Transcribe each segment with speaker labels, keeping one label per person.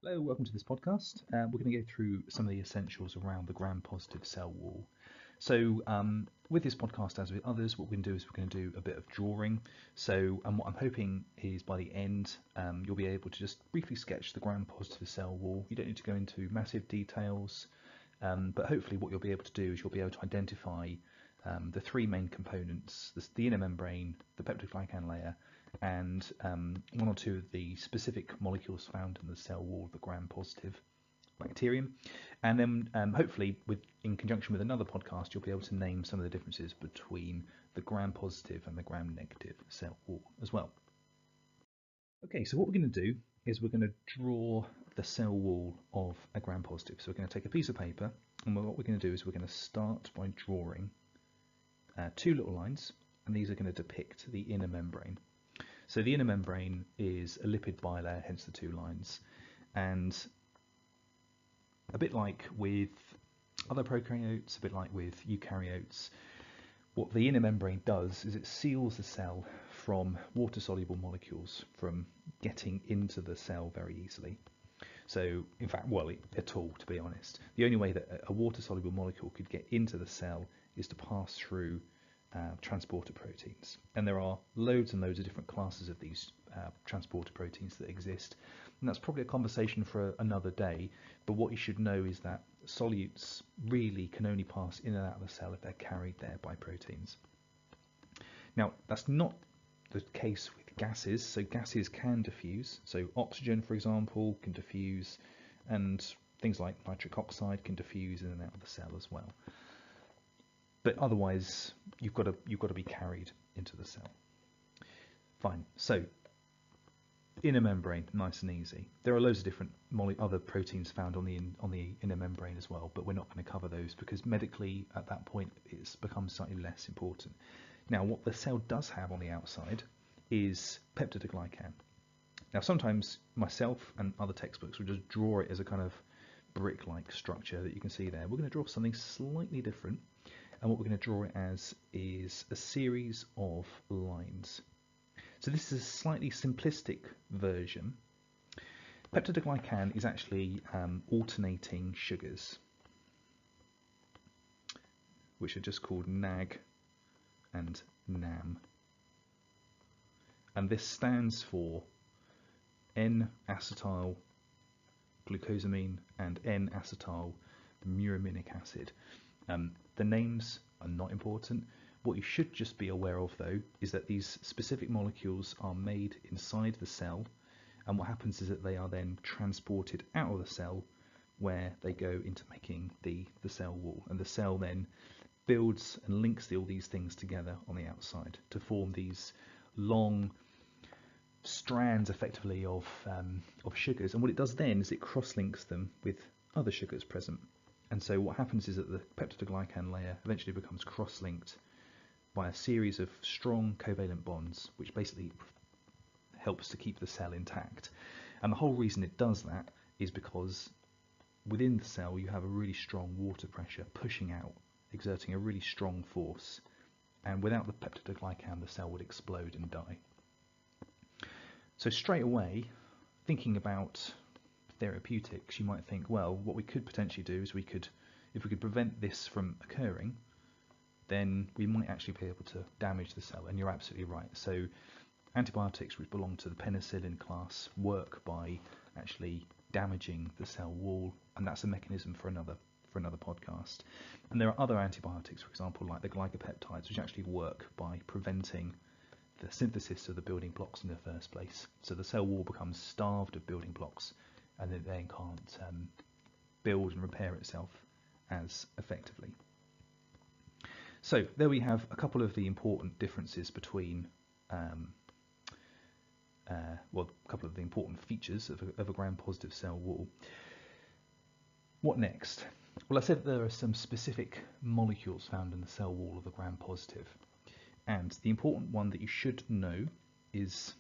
Speaker 1: Hello, welcome to this podcast. We're going to go through some of the essentials around the gram-positive cell wall. With this podcast, as with others, what we're going to do is we're going to do a bit of drawing. What I'm hoping is by the end, you'll be able to just briefly sketch the gram-positive cell wall. You don't need to go into massive details, but hopefully what you'll be able to do is you'll be able to identify the three main components: the inner membrane, the peptidoglycan layer, and one or two of the specific molecules found in the cell wall of the gram-positive bacterium. And then hopefully, in conjunction with another podcast, you'll be able to name some of the differences between the gram-positive and the gram-negative cell wall as well. Okay, so what we're going to do is we're going to draw the cell wall of a gram-positive. So we're going to take a piece of paper, and what we're going to do is we're going to start by drawing two little lines, and these are going to depict the inner membrane. So the inner membrane is a lipid bilayer, hence the two lines. And a bit like with other prokaryotes, a bit like with eukaryotes, what the inner membrane does is it seals the cell from water-soluble molecules from getting into the cell very easily. So, in fact, at all, to be honest. The only way that a water-soluble molecule could get into the cell is to pass through transporter proteins. And there are loads and loads of different classes of these transporter proteins that exist. And that's probably a conversation for another day. But what you should know is that solutes really can only pass in and out of the cell if they're carried there by proteins. Now, that's not the case with gases. So gases can diffuse. So oxygen, for example, can diffuse, and things like nitric oxide can diffuse in and out of the cell as well. But otherwise, you've got to be carried into the cell. Fine. So inner membrane, nice and easy. There are loads of different other proteins found on the inner membrane as well, but we're not going to cover those because medically at that point it's become slightly less important. Now, what the cell does have on the outside is peptidoglycan. Now, sometimes myself and other textbooks will just draw it as a kind of brick-like structure that you can see there. We're going to draw something slightly different. And what we're going to draw it as is a series of lines. So this is a slightly simplistic version. Peptidoglycan is actually alternating sugars, which are just called NAG and NAM. And this stands for N-acetyl glucosamine and N-acetyl muraminic acid. The names are not important. What you should just be aware of, though, is that these specific molecules are made inside the cell, and what happens is that they are then transported out of the cell where they go into making the cell wall, and the cell then builds and links all these things together on the outside to form these long strands, effectively, of sugars. And what it does then is it cross-links them with other sugars present. And so what happens is that the peptidoglycan layer eventually becomes cross-linked by a series of strong covalent bonds, which basically helps to keep the cell intact. And the whole reason it does that is because within the cell you have a really strong water pressure pushing out, exerting a really strong force. And without the peptidoglycan, the cell would explode and die. So straight away, thinking about therapeutics, you might think, well, what we could potentially do is if we could prevent this from occurring, then we might actually be able to damage the cell. And you're absolutely right. So antibiotics, which belong to the penicillin class, work by actually damaging the cell wall, and that's a mechanism for another podcast. And there are other antibiotics, for example, like the glycopeptides, which actually work by preventing the synthesis of the building blocks in the first place. So the cell wall becomes starved of building blocks, and it then can't build and repair itself as effectively. So there we have a couple of the important differences between, a couple of the important features of a gram-positive cell wall. What next? Well, I said there are some specific molecules found in the cell wall of a gram-positive, and the important one that you should know is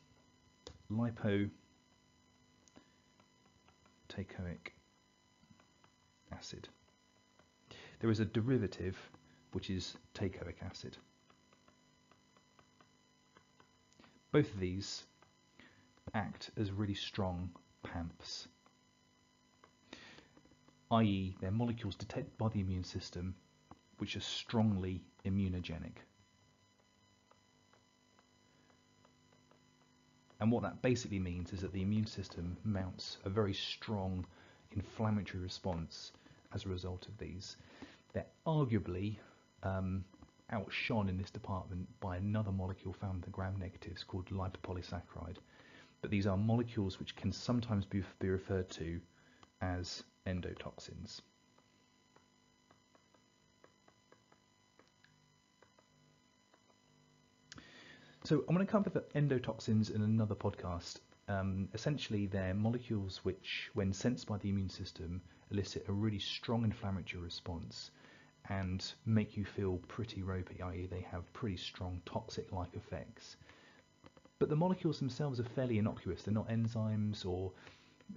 Speaker 1: lipoteichoic acid. There is a derivative which is teichoic acid. Both of these act as really strong PAMPs. i.e. they're molecules detected by the immune system which are strongly immunogenic. And what that basically means is that the immune system mounts a very strong inflammatory response as a result of these. They're arguably outshone in this department by another molecule found in the gram-negatives called lipopolysaccharide. But these are molecules which can sometimes be referred to as endotoxins. So I'm going to cover the endotoxins in another podcast. Essentially, they're molecules which, when sensed by the immune system, elicit a really strong inflammatory response and make you feel pretty ropey, i.e. they have pretty strong toxic-like effects. But the molecules themselves are fairly innocuous. They're not enzymes, or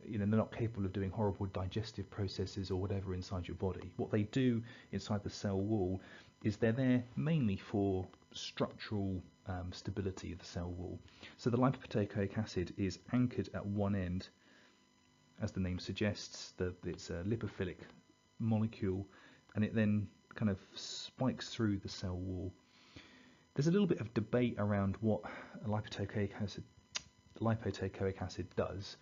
Speaker 1: they're not capable of doing horrible digestive processes or whatever inside your body. What they do inside the cell wall is they're there mainly for structural stability of the cell wall. So the lipoprotein acid is anchored at one end, as the name suggests. It's a lipophilic molecule, and it then kind of spikes through the cell wall. There's a little bit of debate around what lipoprotein acid does.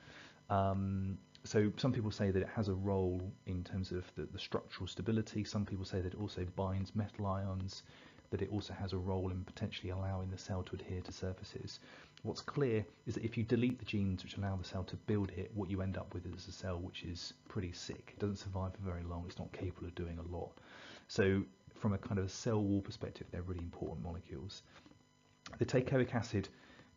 Speaker 1: So some people say that it has a role in terms of the structural stability. Some people say that it also binds metal ions, that it also has a role in potentially allowing the cell to adhere to surfaces. What's clear is that if you delete the genes which allow the cell to build it, what you end up with is a cell which is pretty sick. It doesn't survive for very long. It's not capable of doing a lot. So from a kind of cell wall perspective, they're really important molecules. The teichoic acid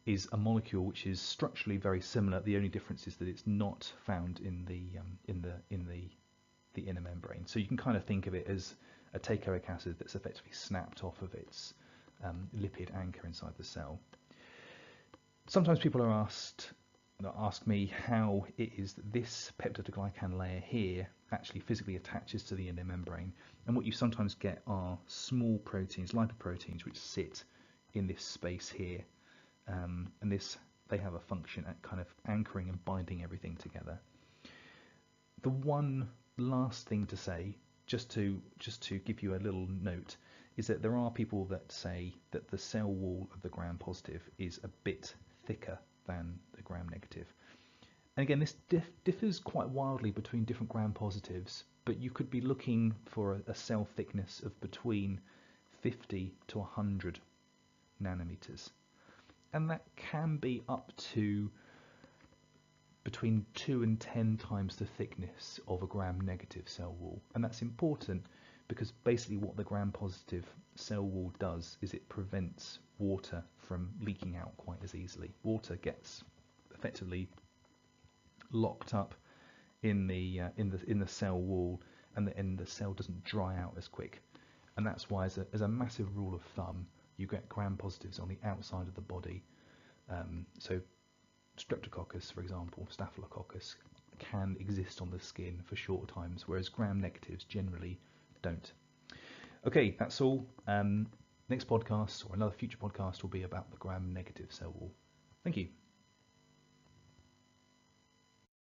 Speaker 1: is a molecule which is structurally very similar. The only difference is that it's not found in the inner membrane. So you can kind of think of it as a teichoic acid that's effectively snapped off of its lipid anchor inside the cell. Sometimes people are ask me how it is that this peptidoglycan layer here actually physically attaches to the inner membrane, and what you sometimes get are small proteins, lipoproteins, which sit in this space here, and they have a function at kind of anchoring and binding everything together. The one last thing to say, just to give you a little note, is that there are people that say that the cell wall of the gram-positive is a bit thicker than the gram-negative. And again, this differs quite wildly between different gram-positives, but you could be looking for a cell thickness of between 50 to 100 nanometers. And that can be up to between 2 and 10 times the thickness of a gram-negative cell wall. And that's important because basically what the gram-positive cell wall does is it prevents water from leaking out quite as easily. Water gets effectively locked up in the cell wall, and the cell doesn't dry out as quick. And that's why, as a massive rule of thumb, you get gram-positives on the outside of the body. So Streptococcus, for example, Staphylococcus, can exist on the skin for short times, whereas gram-negatives generally don't. Okay, that's all. Next podcast, or another future podcast, will be about the gram-negative cell wall. Thank you.